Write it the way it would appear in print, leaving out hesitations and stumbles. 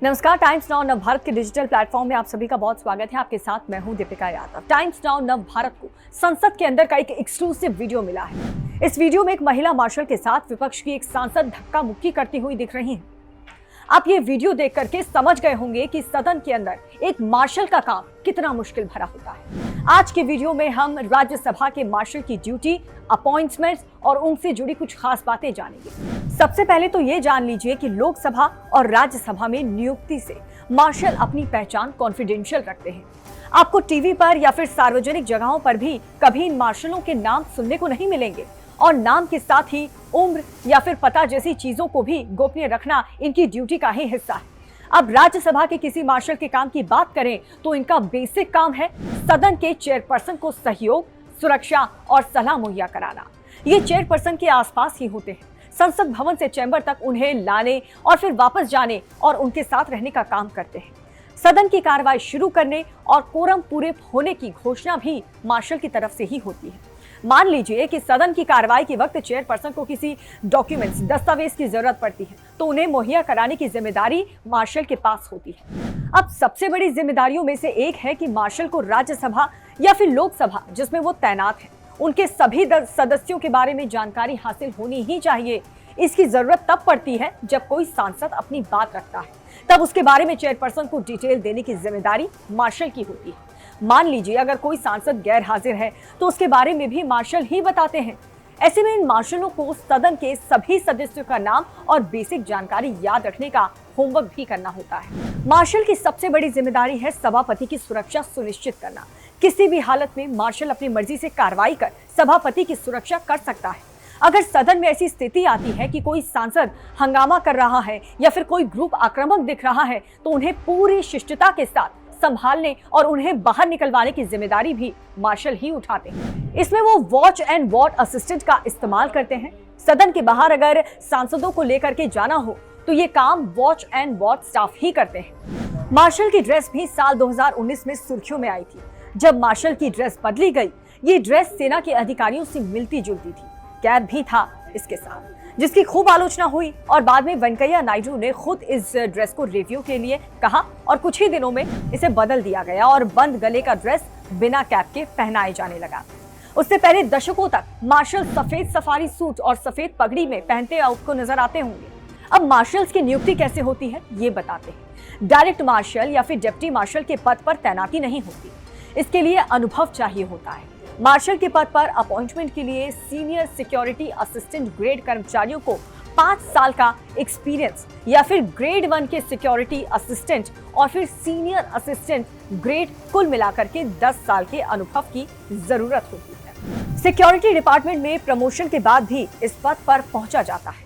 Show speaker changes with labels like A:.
A: नमस्कार। Times now नव भारत के डिजिटल प्लेटफॉर्म में आप सभी का बहुत स्वागत है। आपके साथ मैं हूं दीपिका यादव। टाइम्स नाउ नव भारत को संसद के अंदर का एक एक्सक्लूसिव वीडियो मिला है। इस वीडियो में एक महिला मार्शल के साथ विपक्ष की एक सांसद धक्का मुक्की करती हुई दिख रही है। आप ये वीडियो देख करके समझ गए होंगे कि सदन के अंदर एक मार्शल का काम कितना मुश्किल भरा होता है। आज के वीडियो में हम राज्यसभा के मार्शल की ड्यूटी, अपॉइंटमेंट्स और उनसे जुड़ी कुछ खास बातें जानेंगे। सबसे पहले तो ये जान लीजिए कि लोकसभा और राज्यसभा में नियुक्ति से मार्शल अपनी पहचान कॉन्फिडेंशियल रखते हैं। आपको टीवी पर या फिर सार्वजनिक जगहों पर भी कभी इन मार्शलों के नाम सुनने को नहीं मिलेंगे और नाम के साथ ही उम्र या फिर पता जैसी चीजों को भी गोपनीय रखना इनकी ड्यूटी का ही हिस्सा है। अब राज्यसभा के किसी मार्शल के काम की बात करें तो इनका बेसिक काम है सदन के चेयरपर्सन को सहयोग, सुरक्षा और सलाह मुहैया कराना। ये चेयरपर्सन के आसपास ही होते हैं। संसद भवन से चैम्बर तक उन्हें लाने और फिर वापस जाने और उनके साथ रहने का काम करते हैं। सदन की कार्रवाई शुरू करने और कोरम पूरे होने की घोषणा भी मार्शल की तरफ से ही होती है। मान लीजिए कि सदन की कार्रवाई के वक्त चेयरपर्सन को किसी डॉक्यूमेंट्स, दस्तावेज की जरूरत पड़ती है तो उन्हें मुहैया कराने की जिम्मेदारी मार्शल के पास होती है। अब सबसे बड़ी जिम्मेदारियों में से एक है कि मार्शल को राज्यसभा या फिर लोकसभा जिसमें वो तैनात है उनके सभी सदस्यों के बारे में जानकारी हासिल होनी ही चाहिए। इसकी जरूरत तब पड़ती है जब कोई सांसद अपनी बात रखता है, तब उसके बारे में चेयरपर्सन को डिटेल देने की जिम्मेदारी मार्शल की होती है। मान लीजिए अगर कोई सांसद गैर हाजिर है तो उसके बारे में भी मार्शल ही बताते हैं। ऐसे में इन मार्शलों को सदन के सभी सदस्यों का नाम और बेसिक जानकारी याद रखने का होमवर्क भी करना होता है। मार्शल की सबसे बड़ी जिम्मेदारी है सभापति की सुरक्षा सुनिश्चित करना। किसी भी हालत में मार्शल अपनी मर्जी से कार्रवाई कर सभापति की सुरक्षा कर सकता है। अगर सदन में ऐसी स्थिति आती है कि कोई सांसद हंगामा कर रहा है या फिर कोई ग्रुप आक्रामक दिख रहा है तो उन्हें पूरी शिष्टता के साथ संभालने और उन्हें बाहर निकलवाने की जिम्मेदारी भी मार्शल ही उठाते हैं। इसमें वो वॉच एंड वॉट असिस्टेंट का इस्तेमाल करते हैं। सदन के बाहर अगर सांसदों को लेकर के जाना हो तो ये काम वॉच एंड वॉट स्टाफ ही करते हैं। मार्शल की ड्रेस भी साल 2019 में सुर्खियों में आई थी। जब मार्शल की ड्रेस बदली गई, ये ड्रेस सेना के अधिकारियों से मिलती जुलती थी। कैप भी था इसके साथ, जिसकी खूब आलोचना हुई और बाद में वेंकैया नायडू ने खुद इस ड्रेस को रिव्यू के लिए कहा और कुछ ही दिनों में इसे बदल दिया गया और बंद गले का ड्रेस बिना कैप के पहनाए जाने लगा। उससे पहले दशकों तक मार्शल सफेद सफारी सूट और सफेद पगड़ी में पहनते आपको नजर आते होंगे। अब मार्शल्स की नियुक्ति कैसे होती है ये बताते हैं। डायरेक्ट मार्शल या फिर डिप्टी मार्शल के पद पर तैनाती नहीं होती। इसके लिए अनुभव चाहिए होता है। मार्शल के पद पर अपॉइंटमेंट के लिए सीनियर सिक्योरिटी असिस्टेंट ग्रेड कर्मचारियों को 5 साल का एक्सपीरियंस या फिर ग्रेड 1 के सिक्योरिटी असिस्टेंट और फिर सीनियर असिस्टेंट ग्रेड कुल मिलाकर के 10 साल के अनुभव की जरूरत होती है। सिक्योरिटी डिपार्टमेंट में प्रमोशन के बाद भी इस पद पर पहुंचा जाता है।